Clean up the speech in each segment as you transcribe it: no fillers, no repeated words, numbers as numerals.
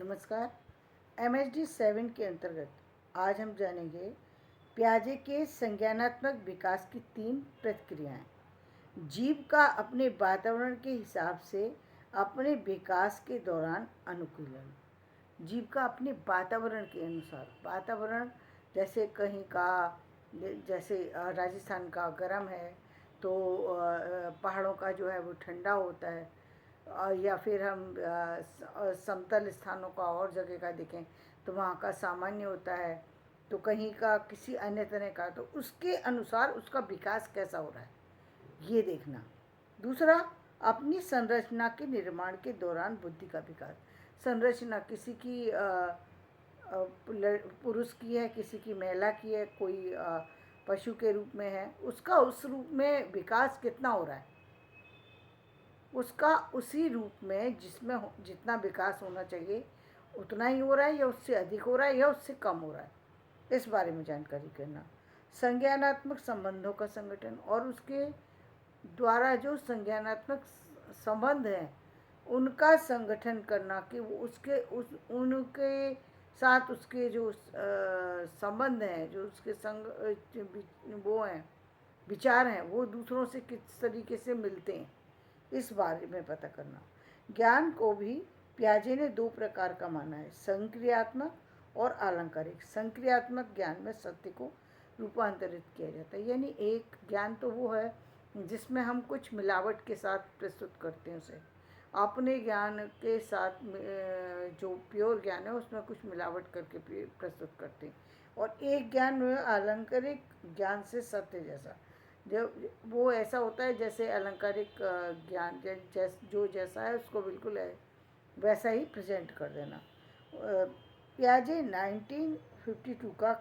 नमस्कार। MHD 7 के अंतर्गत आज हम जानेंगे पियाजे के संज्ञानात्मक विकास की 3 प्रक्रियाएं। जीव का अपने वातावरण के हिसाब से अपने विकास के दौरान अनुकूलन। जीव का अपने वातावरण के अनुसार, वातावरण जैसे कहीं का, जैसे राजस्थान का गर्म है तो पहाड़ों का जो है वो ठंडा होता है, या फिर हम समतल स्थानों का और जगह का देखें तो वहाँ का सामान्य होता है, तो कहीं का किसी अन्य तरह का, तो उसके अनुसार उसका विकास कैसा हो रहा है ये देखना। दूसरा, अपनी संरचना के निर्माण के दौरान बुद्धि का विकास। संरचना किसी की पुरुष की है, किसी की महिला की है, कोई पशु के रूप में है, उसका उस रूप में विकास कितना हो रहा है, उसका उसी रूप में जिसमें जितना विकास होना चाहिए उतना ही हो रहा है, या उससे अधिक हो रहा है, या उससे कम हो रहा है, इस बारे में जानकारी करना। संज्ञानात्मक संबंधों का संगठन और उसके द्वारा जो संज्ञानात्मक संबंध हैं उनका संगठन करना, कि वो उनके साथ उसके जो संबंध हैं, जो उसके वो हैं, विचार हैं, वो दूसरों से किस तरीके से मिलते हैं, इस बारे में पता करना। ज्ञान को भी पियाजे ने 2 प्रकार का माना है, संक्रियात्मक और आलंकारिक। संक्रियात्मक ज्ञान में सत्य को रूपांतरित किया जाता है, यानी एक ज्ञान तो वो है जिसमें हम कुछ मिलावट के साथ प्रस्तुत करते हैं उसे, अपने ज्ञान के साथ जो प्योर ज्ञान है उसमें कुछ मिलावट करके प्रस्तुत करते हैं। और एक ज्ञान आलंकारिक ज्ञान से सत्य जैसा, जो वो ऐसा होता है जैसे अलंकारिक ज्ञान जो जैसा है उसको बिल्कुल वैसा ही प्रेजेंट कर देना। पियाजे 1952 का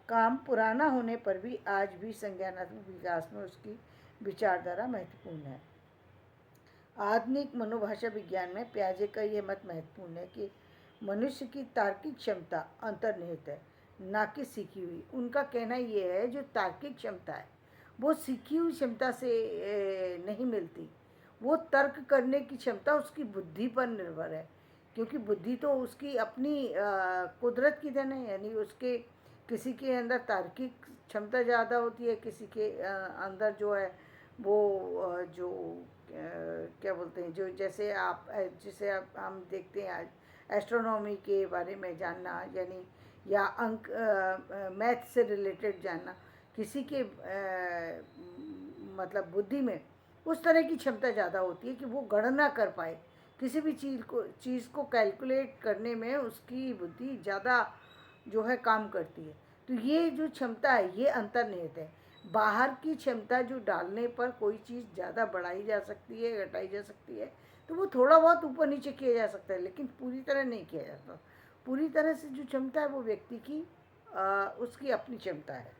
काम पुराना होने पर भी आज भी संज्ञानात्मक विकास में उसकी विचारधारा महत्वपूर्ण है। आधुनिक मनोभाषा विज्ञान में पियाजे का यह मत महत्वपूर्ण है कि मनुष्य की तार्किक क्षमता अंतर्निहित है, ना कि सीखी हुई। उनका कहना ये है जो तार्किक क्षमता है वो सीखी हुई क्षमता से नहीं मिलती, वो तर्क करने की क्षमता उसकी बुद्धि पर निर्भर है, क्योंकि बुद्धि तो उसकी अपनी कुदरत की देन है, यानी उसके किसी के अंदर तार्किक क्षमता ज़्यादा होती है, किसी के अंदर जो है वो जो क्या बोलते हैं, जो जैसे जिसे हम देखते हैं आज एस्ट्रोनॉमी के बारे में जानना, यानी या अंक मैथ से रिलेटेड जानना, किसी के मतलब बुद्धि में उस तरह की क्षमता ज़्यादा होती है कि वो गणना कर पाए, किसी भी चीज़ को कैलकुलेट करने में उसकी बुद्धि ज़्यादा जो है काम करती है। तो ये जो क्षमता है ये अंतर्निहित है। बाहर की क्षमता जो डालने पर कोई चीज़ ज़्यादा बढ़ाई जा सकती है, घटाई जा सकती है, तो वो थोड़ा बहुत ऊपर नीचे किया जा सकता है, लेकिन पूरी तरह नहीं किया जाता। पूरी तरह से जो क्षमता है वो व्यक्ति की उसकी अपनी क्षमता है।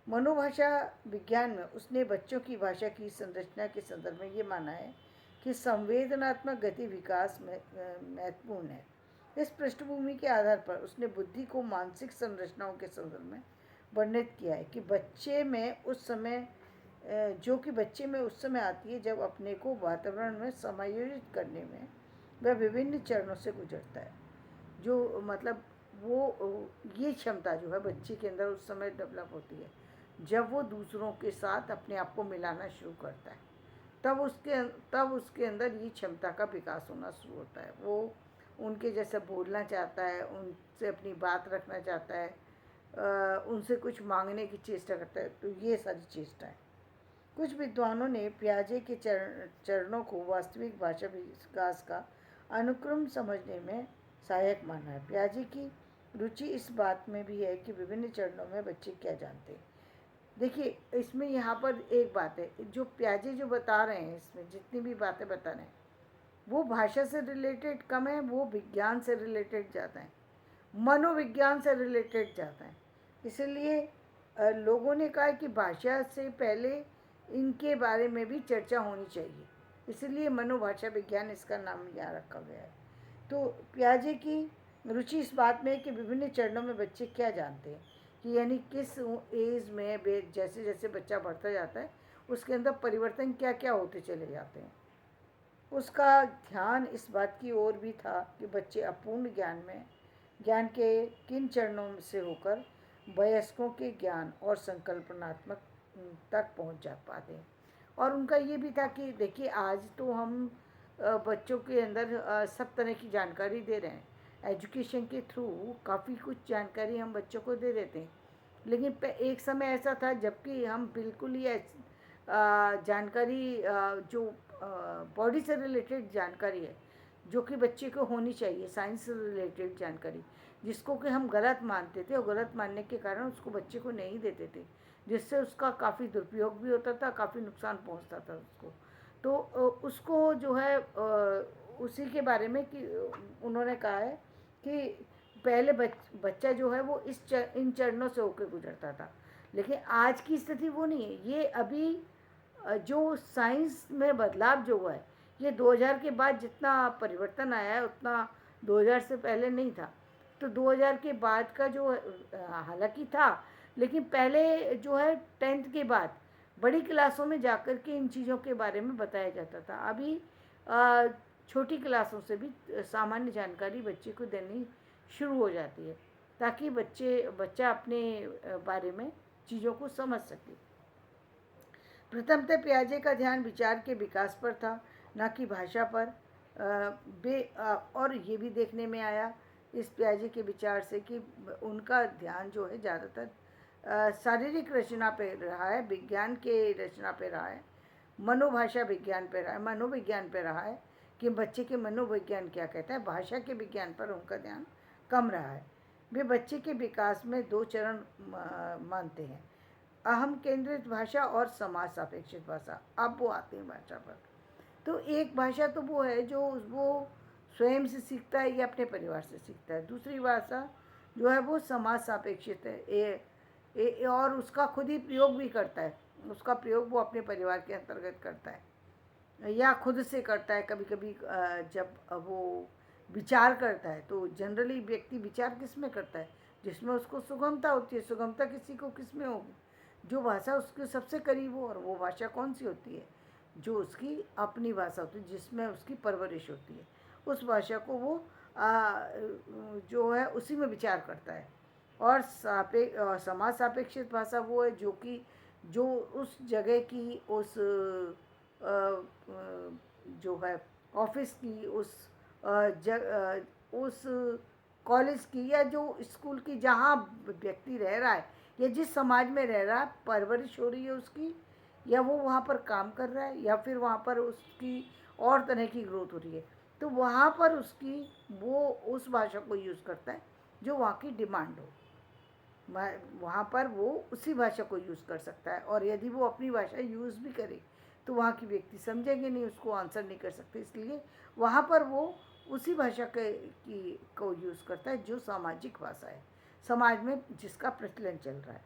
मनोभाषा विज्ञान में उसने बच्चों की भाषा की संरचना के संदर्भ में ये माना है कि संवेदनात्मक गति विकास में महत्वपूर्ण है। इस पृष्ठभूमि के आधार पर उसने बुद्धि को मानसिक संरचनाओं के संदर्भ में वर्णित किया है कि बच्चे में उस समय आती है जब अपने को वातावरण में समायोजित करने में वह विभिन्न चरणों से गुजरता है। जो मतलब वो ये क्षमता जो है बच्चे के अंदर उस समय डेवलप होती है जब वो दूसरों के साथ अपने आप को मिलाना शुरू करता है, तब उसके अंदर ये क्षमता का विकास होना शुरू होता है। वो उनके जैसे बोलना चाहता है, उनसे अपनी बात रखना चाहता है, उनसे कुछ मांगने की चेष्टा करता है। तो ये सारी चेष्टाएं, कुछ विद्वानों ने पियाजे के चरणों को वास्तविक भाषा विकास का अनुक्रम समझने में सहायक माना है। पियाजे की रुचि इस बात में भी है कि विभिन्न चरणों में बच्चे क्या जानते हैं। देखिए, इसमें यहाँ पर एक बात है, जो पियाजे जो बता रहे हैं, इसमें जितनी भी बातें बता रहे हैं वो भाषा से रिलेटेड कम है, वो विज्ञान से रिलेटेड ज़्यादा है, मनोविज्ञान से रिलेटेड ज़्यादा है। इसलिए लोगों ने कहा कि भाषा से पहले इनके बारे में भी चर्चा होनी चाहिए, इसलिए मनोभाषा विज्ञान इसका नाम यहाँ रखा गया है। तो पियाजे की रुचि इस बात में है कि विभिन्न चरणों में बच्चे क्या जानते हैं, कि यानी किस एज में जैसे जैसे बच्चा बढ़ता जाता है उसके अंदर परिवर्तन क्या क्या होते चले जाते हैं। उसका ध्यान इस बात की ओर भी था कि बच्चे अपूर्ण ज्ञान के किन चरणों से होकर वयस्कों के ज्ञान और संकल्पनात्मक तक पहुंच जा पाते हैं। और उनका ये भी था कि देखिए, आज तो हम बच्चों के अंदर सब तरह की जानकारी दे रहे हैं। एजुकेशन के थ्रू काफ़ी कुछ जानकारी हम बच्चों को दे देते हैं, लेकिन एक समय ऐसा था जबकि हम बिल्कुल ही जानकारी जो बॉडी से रिलेटेड जानकारी है, जो कि बच्चे को होनी चाहिए, साइंस से रिलेटेड जानकारी, जिसको कि हम गलत मानते थे और गलत मानने के कारण उसको बच्चे को नहीं देते थे, जिससे उसका काफ़ी दुरुपयोग भी होता था, काफ़ी नुकसान पहुंचता था उसको। तो उसको जो है उसी के बारे में कि उन्होंने कहा है कि पहले बच्चा जो है वो इन चरणों से होकर गुजरता था, लेकिन आज की स्थिति वो नहीं है। ये अभी जो साइंस में बदलाव जो हुआ है, ये 2000 के बाद जितना परिवर्तन आया है उतना 2000 से पहले नहीं था। तो 2000 के बाद का जो हालांकि था, लेकिन पहले जो है 10th के बाद बड़ी क्लासों में जाकर के इन चीज़ों के बारे में बताया जाता था। अभी छोटी क्लासों से भी सामान्य जानकारी बच्चे को देनी शुरू हो जाती है, ताकि बच्चा अपने बारे में चीज़ों को समझ सके। प्रथमतः पियाजे का ध्यान विचार के विकास पर था, न कि भाषा पर। और ये भी देखने में आया इस पियाजे के विचार से कि उनका ध्यान जो है ज़्यादातर शारीरिक रचना पे रहा है, विज्ञान के रचना पे रहा है, मनोभाषा विज्ञान पे रहा है, मनोविज्ञान पे रहा है कि बच्चे के मनोविज्ञान क्या कहता है। भाषा के विज्ञान पर उनका ध्यान कम रहा है। वे बच्चे के विकास में 2 चरण मानते हैं, अहम केंद्रित भाषा और समाज सापेक्षित भाषा। अब वो आते हैं भाषा पर। तो एक भाषा तो वो है जो वो स्वयं से सीखता है या अपने परिवार से सीखता है। दूसरी भाषा जो है वो समाज सापेक्षित है, और उसका खुद ही प्रयोग भी करता है। उसका प्रयोग वो अपने परिवार के अंतर्गत करता है या खुद से करता है। कभी कभी जब वो विचार करता है, तो जनरली व्यक्ति विचार किस में करता है, जिसमें उसको सुगमता होती है। सुगमता किसी को किस में होगी, जो भाषा उसके सबसे करीब हो। और वो भाषा कौन सी होती है, जो उसकी अपनी भाषा होती है, जिसमें उसकी परवरिश होती है। उस भाषा को वो जो है उसी में विचार करता है। और समाज सापेक्षित भाषा वो है जो उस जगह की, उस जो है ऑफिस की, उस कॉलेज की, या जो स्कूल की, जहाँ व्यक्ति रह रहा है या जिस समाज में रह रहा है, परवरिश हो रही है उसकी, या वो वहाँ पर काम कर रहा है, या फिर वहाँ पर उसकी और तरह की ग्रोथ हो रही है, तो वहाँ पर वो उस भाषा को यूज़ करता है जो वहाँ की डिमांड हो। वहाँ पर वो उसी भाषा को यूज़ कर सकता है। और यदि वो अपनी भाषा यूज़ भी करे तो वहाँ की व्यक्ति समझेंगे नहीं, उसको आंसर नहीं कर सकते, इसलिए वहाँ पर वो उसी भाषा को यूज़ करता है जो सामाजिक भाषा है, समाज में जिसका प्रचलन चल रहा है।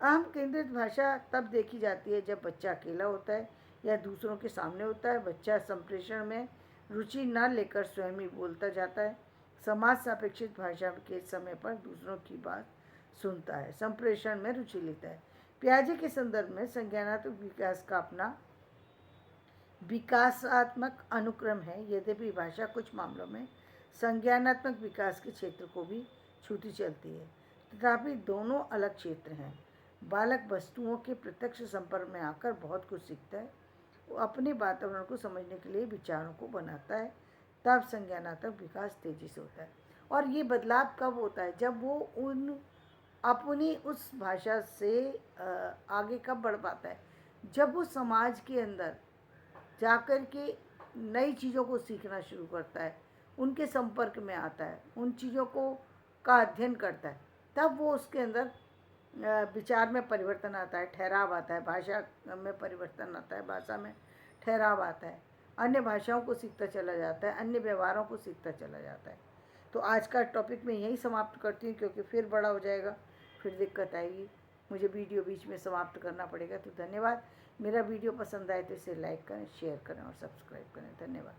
अहम केंद्रित भाषा तब देखी जाती है जब बच्चा अकेला होता है या दूसरों के सामने होता है। बच्चा संप्रेषण में रुचि न लेकर स्वयं ही बोलता जाता है। समाज सापेक्षित भाषा के समय पर दूसरों की बात सुनता है, संप्रेषण में रुचि लेता है। पियाजे के संदर्भ में संज्ञानात्मक विकास का अपना विकासात्मक अनुक्रम है, यद्यपि भाषा कुछ मामलों में संज्ञानात्मक विकास के क्षेत्र को भी छूती चलती है, तथापि दोनों अलग क्षेत्र हैं। बालक वस्तुओं के प्रत्यक्ष संपर्क में आकर बहुत कुछ सीखता है। वो अपने वातावरण को समझने के लिए विचारों को बनाता है, तब संज्ञानात्मक विकास तेजी से होता है। और ये बदलाव कब होता है, जब वो अपनी उस भाषा से आगे कब बढ़ पाता है, जब वो समाज के अंदर जाकर के नई चीज़ों को सीखना शुरू करता है, उनके संपर्क में आता है, उन चीज़ों का अध्ययन करता है, तब वो उसके अंदर विचार में परिवर्तन आता है, ठहराव आता है, भाषा में परिवर्तन आता है, भाषा में ठहराव आता है, अन्य भाषाओं को सीखता चला जाता है, अन्य व्यवहारों को सीखता चला जाता है। तो आज का टॉपिक मैं यही समाप्त करती हूँ, क्योंकि फिर बड़ा हो जाएगा, फिर दिक्कत आएगी, मुझे वीडियो बीच में समाप्त करना पड़ेगा। तो धन्यवाद। मेरा वीडियो पसंद आए तो इसे लाइक करें, शेयर करें और सब्सक्राइब करें। धन्यवाद।